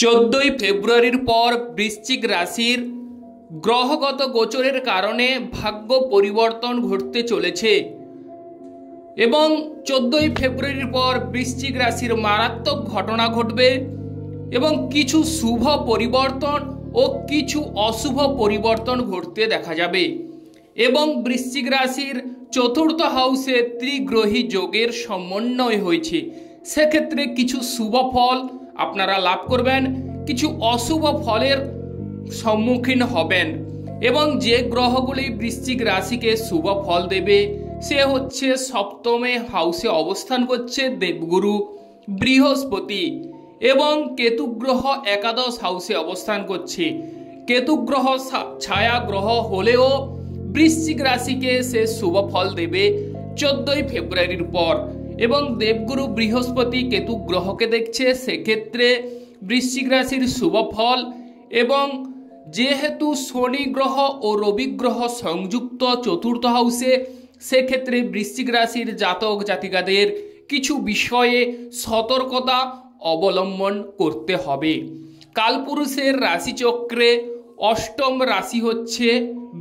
14ই ফেব্রুয়ারির পর বৃশ্চিক রাশির গ্রহগত গোচরের কারণে ভাগ্য পরিবর্তন ঘটতে চলেছে এবং 14ই ফেব্রুয়ারির পর বৃশ্চিক রাশির মারাত্মক ঘটনা ঘটবে এবং কিছু শুভ পরিবর্তন ও কিছু অশুভ পরিবর্তন ঘটতে দেখা যাবে এবং বৃশ্চিক রাশির চতুর্থ হাউসে ত্রিগ্রহী যোগের সমন্বয় হয়েছে। সেক্ষেত্রে কিছু শুভ ফল আপনারা লাভ করবেন, কিছু অশুভ ফলের সম্মুখীন হবেন এবং যে গ্রহগুলি বৃশ্চিক রাশিকে শুভ ফল দেবে সে হচ্ছে সপ্তমে হাউসে অবস্থান করছে দেবগুরু বৃহস্পতি এবং কেতু গ্রহ একাদশ হাউসে অবস্থান করছে। কেতু গ্রহ ছায়া গ্রহ হলেও বৃশ্চিক রাশিকে সে শুভ ফল দেবে 14ই ফেব্রুয়ারির পর এবং দেবগুরু বৃহস্পতি কেতু গ্রহকে দেখছে, সেক্ষেত্রে বৃশ্চিক রাশির শুভ ফল। এবং যেহেতু শনি গ্রহ ও রবি গ্রহ সংযুক্ত চতুর্থ হাউসে, সেক্ষেত্রে বৃশ্চিক রাশির জাতক জাতিকাদের কিছু বিষয়ে সতর্কতা অবলম্বন করতে হবে। কালপুরুষের রাশিচক্রে অষ্টম রাশি হচ্ছে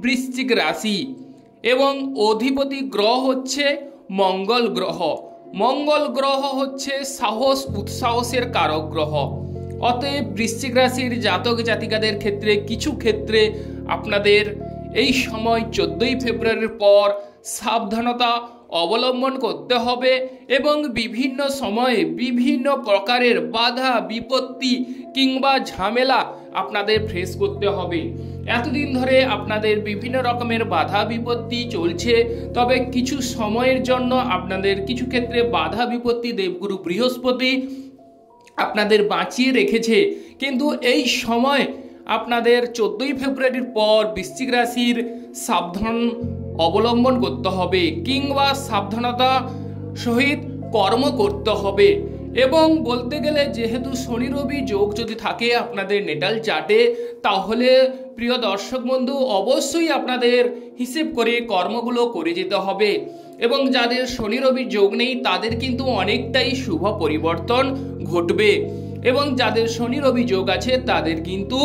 বৃশ্চিক রাশি এবং অধিপতি গ্রহ হচ্ছে মঙ্গল গ্রহ। মঙ্গল গ্রহ হচ্ছে সাহস উৎসাহসের কারক গ্রহ। অতএব বৃশ্চিক রাশির জাতক জাতিকাদের ক্ষেত্রে কিছু ক্ষেত্রে আপনাদের এই সময় 14ই ফেব্রুয়ারির পর সাবধানতা অবলম্বন করতে হবে এবং বিভিন্ন সময়ে বিভিন্ন প্রকারের বাধা বিপত্তি কিংবা ঝামেলা আপনাদের ফেস করতে হবে। এতদিন ধরে আপনাদের বিভিন্ন রকমের বাধা বিপত্তি চলছে, তবে কিছু সময়ের জন্য আপনাদের কিছু ক্ষেত্রে বাধা বিপত্তি দেবগুরু বৃহস্পতি আপনাদের বাঁচিয়ে রেখেছে, কিন্তু এই সময় আপনাদের 14ই ফেব্রুয়ারির পর বৃশ্চিক রাশির সাবধান অবলম্বন করতে হবে কিংবা সাবধানতা সহিত কর্ম করতে হবে। এবং বলতে গেলে যেহেতু শনি রবি যোগ যদি থাকে আপনাদের নেটাল চার্টে, তাহলে প্রিয় দর্শক বন্ধু অবশ্যই আপনাদের হিসেব করে কর্মগুলো করে যেতে হবে এবং যাদের শনি রবি যোগ নেই তাদের কিন্তু অনেকটাই শুভ পরিবর্তন ঘটবে এবং যাদের শনি রবি যোগ আছে তাদের কিন্তু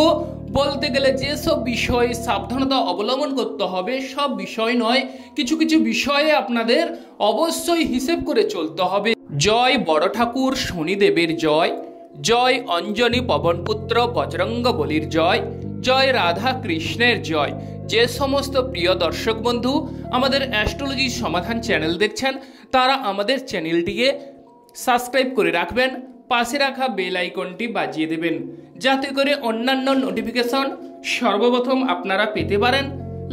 বলতে গেলে যেসব বিষয়ে সাবধানতা অবলম্বন করতে হবে সব বিষয় নয়, কিছু কিছু বিষয়ে আপনাদের অবশ্যই হিসেব করে চলতে হবে। জয় বড় ঠাকুর শনিদেবের জয়, জয় অঞ্জনী পবনপুত্র বজরঙ্গ বলির জয়, জয় রাধা কৃষ্ণের জয়। যে সমস্ত প্রিয় দর্শক বন্ধু আমাদের অ্যাস্ট্রোলজি সমাধান চ্যানেল দেখছেন তারা আমাদের চ্যানেলটিকে সাবস্ক্রাইব করে রাখবেন, পাশে রাখা বেল আইকনটি বাজিয়ে দেবেন যাতে করে অন্যান্য নোটিফিকেশন সর্বপ্রথম আপনারা পেতে পারেন।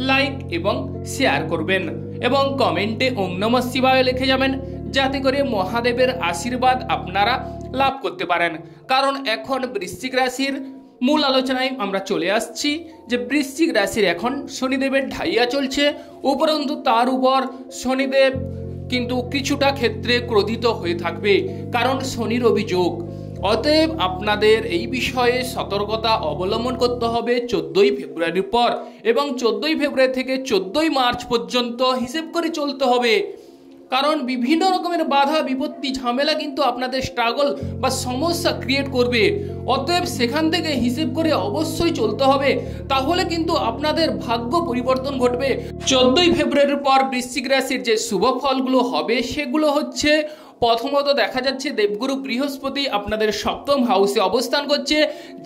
লাইক এবং শেয়ার করবেন এবং কমেন্টে ওম নমঃ শিবায় লিখে যাবেন যাতে করে মহাদেবের আশীর্বাদ আপনারা লাভ করতে পারেন। কারণ এখন বৃশ্চিক রাশির মূল আলোচনায় আমরা চলে আসছি যে বৃশ্চিক রাশির এখন শনিদেবের ঢাইয়া চলছে, উপরন্তু তার উপর শনিদেব কিন্তু কিছুটা ক্ষেত্রে ক্রোধিত হয়ে থাকবে কারণ শনির অভিযোগ। অতএব আপনাদের এই বিষয়ে সতর্কতা অবলম্বন করতে হবে 14ই ফেব্রুয়ারির পর এবং 14ই ফেব্রুয়ারি থেকে 14ই মার্চ পর্যন্ত হিসেব করে চলতে হবে, কারণ বিভিন্ন রকমের বাধা বিপত্তি ঝামেলা কিন্তু আপনাদের স্ট্রাগল বা সমস্যা ক্রিয়েট করবে। অতএব সেখান থেকে হিসেব করে অবশ্যই চলতে হবে, তাহলে কিন্তু আপনাদের ভাগ্য পরিবর্তন ঘটবে। 14ই ফেব্রুয়ারির পর বৃশ্চিক রাশির যে শুভ ফলগুলো হবে সেগুলো হচ্ছে, প্রথমত দেখা যাচ্ছে দেবগুরু বৃহস্পতি আপনাদের সপ্তম হাউসে অবস্থান করছে।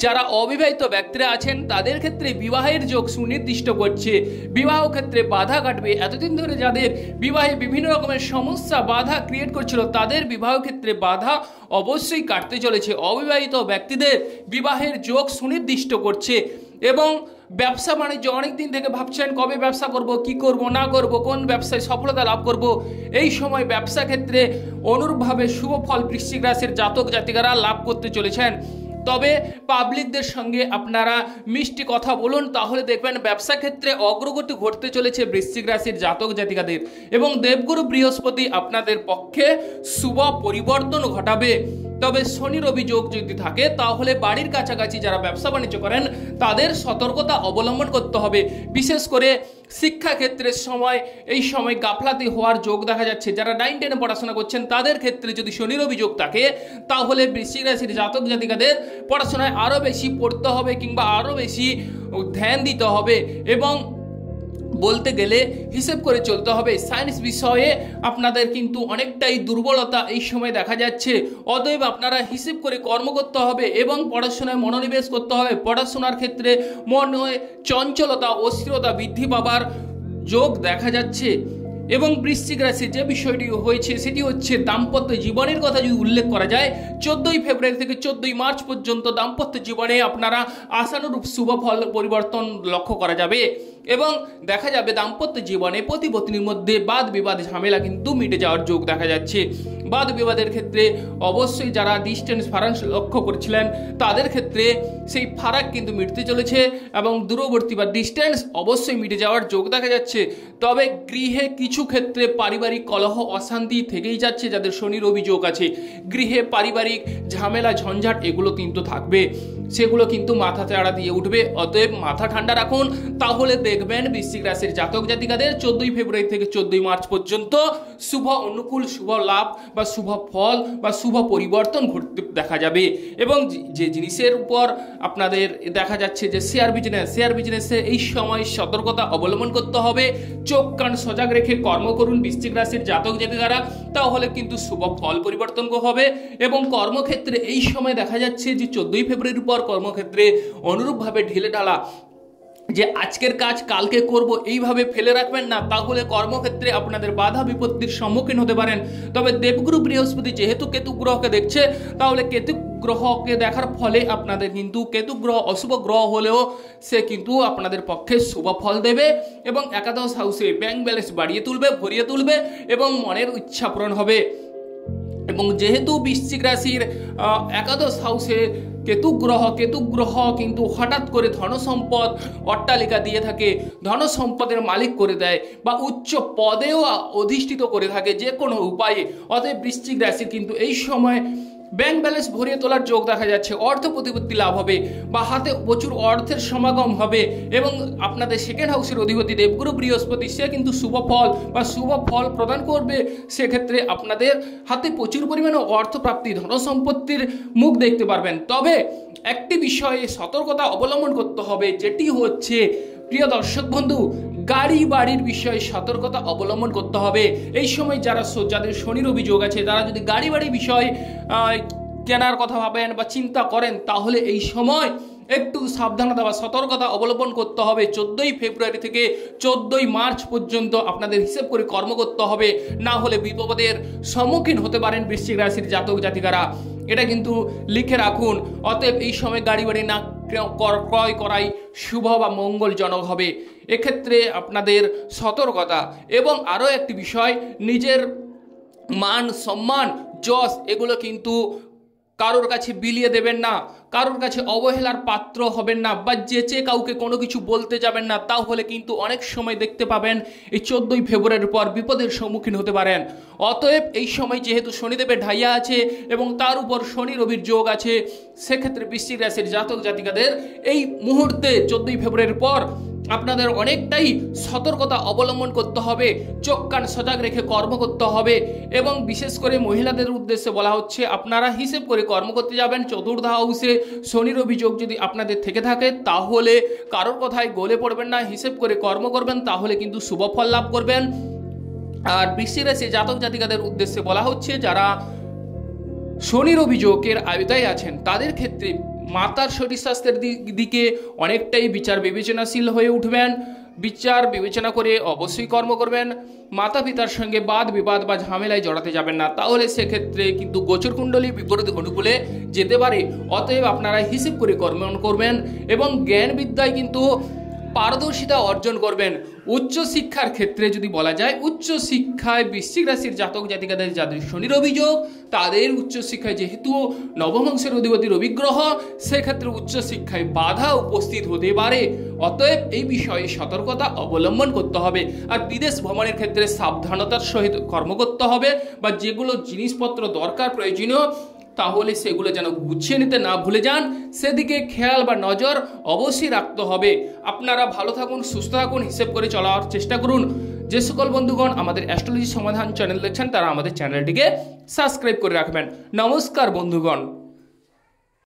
যারা অবিবাহিত ব্যক্তিরা আছেন তাদের ক্ষেত্রে বিবাহের যোগ সুনির্দিষ্ট করছে, বিবাহ ক্ষেত্রে বাধা কাটবে। এতদিন ধরে যাদের বিবাহে বিভিন্ন রকমের সমস্যা বাধা ক্রিয়েট করছিল তাদের বিবাহ ক্ষেত্রে বাধা অবশ্যই কাটতে চলেছে। অবিবাহিত ব্যক্তিদের বিবাহের যোগ সুনির্দিষ্ট করছে এবং ব্যবসা বাণিজ্য অনেকদিন থেকে ভাবছেন কবে ব্যবসা করব, কি করব না করব, কোন ব্যবসায় সফলতা লাভ করব, এই সময় ব্যবসা ক্ষেত্রে অনুরূপভাবে শুভ ফল বৃশ্চিক রাশির জাতক জাতিকারা লাভ করতে চলেছেন। তবে পাবলিকদের সঙ্গে আপনারা মিষ্টি কথা বলুন, তাহলে দেখবেন ব্যবসা ক্ষেত্রে অগ্রগতি ঘটতে চলেছে বৃশ্চিক রাশির জাতক জাতিকাদের এবং দেবগুরু বৃহস্পতি আপনাদের পক্ষে শুভ পরিবর্তন ঘটাবে। তবে শনি রবি যোগ যদি থাকে তাহলে বাড়ির কাছাকাছি যারা ব্যবসা বাণিজ্য করেন তাদের সতর্কতা অবলম্বন করতে হবে। বিশেষ করে শিক্ষাক্ষেত্রের সময় এই সময় গাফলাতি হওয়ার যোগ দেখা যাচ্ছে। যারা 9-10 পড়াশোনা করছেন তাদের ক্ষেত্রে যদি শনি রবি যোগ থাকে তাহলে বৃশ্চিক রাশির জাতক জাতিকাদের পড়াশোনায় আরও বেশি পড়তে হবে কিংবা আরও বেশি ধ্যান দিতে হবে এবং বলতে গেলে হিসেব করে চলতে হবে। সায়েন্স বিষয়ে আপনাদের কিন্তু অনেকটাই দুর্বলতা এই সময় দেখা যাচ্ছে, অতএব আপনারা হিসেব করে কর্ম করতে হবে এবং পড়াশোনায় মনোনিবেশ করতে হবে। পড়াশোনার ক্ষেত্রে মনে চঞ্চলতা অস্থিরতা বৃদ্ধি পাবার যোগ দেখা যাচ্ছে। এবং বৃশ্চিক রাশি যে বিষয়টি হয়েছে সেটি হচ্ছে দাম্পত্য জীবনের কথা যদি উল্লেখ করা যায়, 14ই ফেব্রুয়ারি থেকে 14ই মার্চ পর্যন্ত দাম্পত্য জীবনে আপনারা আশানুরূপ শুভ ফল পরিবর্তন লক্ষ্য করা যাবে এবং দেখা যাবে দাম্পত্য জীবনে পতি পত্নীর মধ্যে বাদ বিবাদ ঝামেলা কিন্তু মিটে যাওয়ার যোগ দেখা যাচ্ছে। বাদ বিবাদের ক্ষেত্রে অবশ্যই যারা ডিস্টেন্স ফারাক লক্ষ্য করেছিলেন তাদের ক্ষেত্রে সেই ফারাক কিন্তু মিটতে চলেছে এবং দূরবর্তী বা ডিস্টেন্স অবশ্যই মিটে যাওয়ার যোগ দেখা যাচ্ছে। তবে গৃহে কিছু ক্ষেত্রে পারিবারিক কলহ অশান্তি থেকেই যাচ্ছে। যাদের শনি রবি যোগ আছে গৃহে পারিবারিক ঝামেলা ঝঞ্ঝাট এগুলো কিন্তু থাকবে, সেগুলো কিন্তু মাথা চাড়া দিয়ে উঠবে। অতএব মাথা ঠান্ডা রাখুন, তাহলে দেখবেন বৃশ্চিক রাশির জাতক জাতিকাদের 14ই ফেব্রুয়ারি থেকে 14ই মার্চ পর্যন্ত শুভ অনুকূল শুভ লাভ বা শুভ ফল বা শুভ পরিবর্তন ঘটতে দেখা যাবে। এবং যে জিনিসের উপর আপনাদের দেখা যাচ্ছে যে শেয়ার বিজনেসে এই সময় সতর্কতা অবলম্বন করতে হবে। চোখ কান সজাগ রেখে কর্ম করুন বৃশ্চিক রাশির জাতক জাতিকারা, তাহলে কিন্তু শুভ ফল পরিবর্তন হবে। এবং কর্মক্ষেত্রে এই সময় দেখা যাচ্ছে যে 14ই ফেব্রুয়ারির পর কর্মক্ষেত্রে অনুরূপভাবে ঢিলে ঢালা যে আজকের কাজ কালকে করব এইভাবে ফেলে রাখবেন না, তাহলে কর্মক্ষেত্রে আপনাদের বাধা বিপত্তির সম্মুখীন হতে পারেন। তবে দেবগুরু বৃহস্পতি যেহেতু কেতু গ্রহকে দেখছে, তাহলে কেতু গ্রহকে দেখার ফলে আপনাদের কিন্তু কেতু গ্রহ অশুভ গ্রহ হলেও সে কিন্তু আপনাদের পক্ষে শুভ ফল দেবে এবং একাদশ হাউসে ব্যাংক ব্যালেন্স বাড়িয়ে তুলবে, ভরিয়ে তুলবে এবং মনের ইচ্ছা পূরণ হবে। এবং যেহেতু বৃশ্চিক রাশির একাদশ হাউসে কেতু গ্রহ কিন্তু হঠাৎ করে ধন সম্পদ অট্টালিকা দিয়ে থাকে, ধন সম্পদের মালিক করে দেয় বা উচ্চ পদেও অধিষ্ঠিত করে থাকে যে কোনো উপায়ে। অতএব বৃশ্চিক রাশির কিন্তু এই সময় ব্যাংক ব্যালেন্স ভরিয়ে তোলার যোগ দেখা যাচ্ছে, অর্থ প্রতিপত্তি লাভ হবে বা হাতে প্রচুর অর্থের সমাগম হবে। এবং আপনাদের সেকেন্ড হাউসের অধিপতি দেবগুরু বৃহস্পতি সে কিন্তু শুভ ফল প্রদান করবে। সেক্ষেত্রে আপনাদের হাতে প্রচুর পরিমাণে অর্থ প্রাপ্তি ধন সম্পত্তির মুখ দেখতে পারবেন। তবে একটি বিষয়ে সতর্কতা অবলম্বন করতে হবে, যেটি হচ্ছে প্রিয় দর্শক বন্ধু, গাড়ি বাড়ির বিষয়ে সতর্কতা অবলম্বন করতে হবে। এই সময় যাদের শনি রবি যোগ আছে তারা যদি গাড়ি বাড়ি বিষয় কেনার কথা ভাবেন বা চিন্তা করেন, তাহলে এই সময় একটু সাবধানতা বা সতর্কতা অবলম্বন করতে হবে। 14ই ফেব্রুয়ারি থেকে 14ই মার্চ পর্যন্ত আপনাদের হিসেব করে কর্ম করতে হবে, না হলে বিপদের সম্মুখীন হতে পারেন বৃশ্চিক রাশির জাতক জাতিকারা। এটা কিন্তু লিখে রাখুন। অতএব এই সময় গাড়ি বাড়ি না ক্রয় করাই শুভ বা মঙ্গলজনক হবে। এক্ষেত্রে আপনাদের সতর্কতা এবং আরও একটি বিষয়, নিজের মান সম্মান যশ এগুলো কিন্তু কারোর কাছে বিলিয়ে দেবেন না, কারোর কাছে অবহেলার পাত্র হবেন না বা যেচে কাউকে কোনো কিছু বলতে যাবেন না, তাহলে কিন্তু অনেক সময় দেখতে পাবেন এই 14ই ফেব্রুয়ারির পর বিপদের সম্মুখীন হতে পারেন। অতএব এই সময় যেহেতু শনিদেবের ঢাইয়া আছে এবং তার উপর শনি রবির যোগ আছে, সেক্ষেত্রে বৃশ্চিক রাশির জাতক জাতিকাদের এই মুহূর্তে 14ই ফেব্রুয়ারির পর আপনাদের অনেকটাই সতর্কতা অবলম্বন করতে হবে, চোখ কান সজাগ রেখে কর্ম করতে হবে। এবং বিশেষ করে মহিলাদের উদ্দেশ্যে বলা হচ্ছে আপনারা হিসেব করে কর্ম করতে যাবেন। চতুর্থ হাউসে শনি রবি যোগ যদি আপনাদের থেকে থাকে তাহলে কারোর কথায় গলে পড়বেন না, হিসেব করে কর্ম করবেন, তাহলে কিন্তু শুভ ফল লাভ করবেন। আর বৃশ্চিক রাশি জাতক জাতিকাদের উদ্দেশ্যে বলা হচ্ছে যারা শনি রবি যোগের আয়তায় আছেন তাদের ক্ষেত্রে মাতার শরীর স্বাস্থ্যের দিকে অনেকটাই বিচার বিবেচনাশীল হয়ে উঠবেন। বিচার বিবেচনা করে অবশ্যই কর্ম করবেন। মাতা পিতার সঙ্গে বাদ বিবাদ বা ঝামেলায় জড়াতে যাবেন না, তাহলে সেক্ষেত্রে কিন্তু গোচর কুণ্ডলী বিপরীত অনুকূলে যেতে পারে। অতএব আপনারা হিসেব করে কর্ম করবেন এবং জ্ঞান বিদ্যায় কিন্তু পারদর্শিতা অর্জন করবেন। উচ্চ শিক্ষার ক্ষেত্রে যদি বলা যায়, উচ্চ শিক্ষায় বৃশ্চিক রাশির জাতক জাতিকাদের যাদের শনির অভিযোগ, তাদের উচ্চ শিক্ষায় যেহেতু নবম অংশের অধিপতি রবি গ্রহ, সেক্ষেত্রে উচ্চ শিক্ষায় বাধা উপস্থিত হতে পারে। অতএব এই বিষয়ে সতর্কতা অবলম্বন করতে হবে। আর বিদেশ ভ্রমণের ক্ষেত্রে সাবধানতার সহিত কর্ম করতে হবে বা যেগুলো জিনিসপত্র দরকার প্রয়োজনীয় তাহলে সেগুলো যেন গুছিয়ে নিতে না ভুলে যান, সেদিকে খেয়াল বা নজর অবশ্যই রাখতে হবে। আপনারা ভালো থাকুন, সুস্থ থাকুন, হিসেব করে চলার চেষ্টা করুন। যে সকল বন্ধুগণ আমাদের অ্যাস্ট্রোলজি সমাধান চ্যানেল দেখছেন তারা আমাদের চ্যানেলটিকে সাবস্ক্রাইব করে রাখবেন। নমস্কার বন্ধুগণ।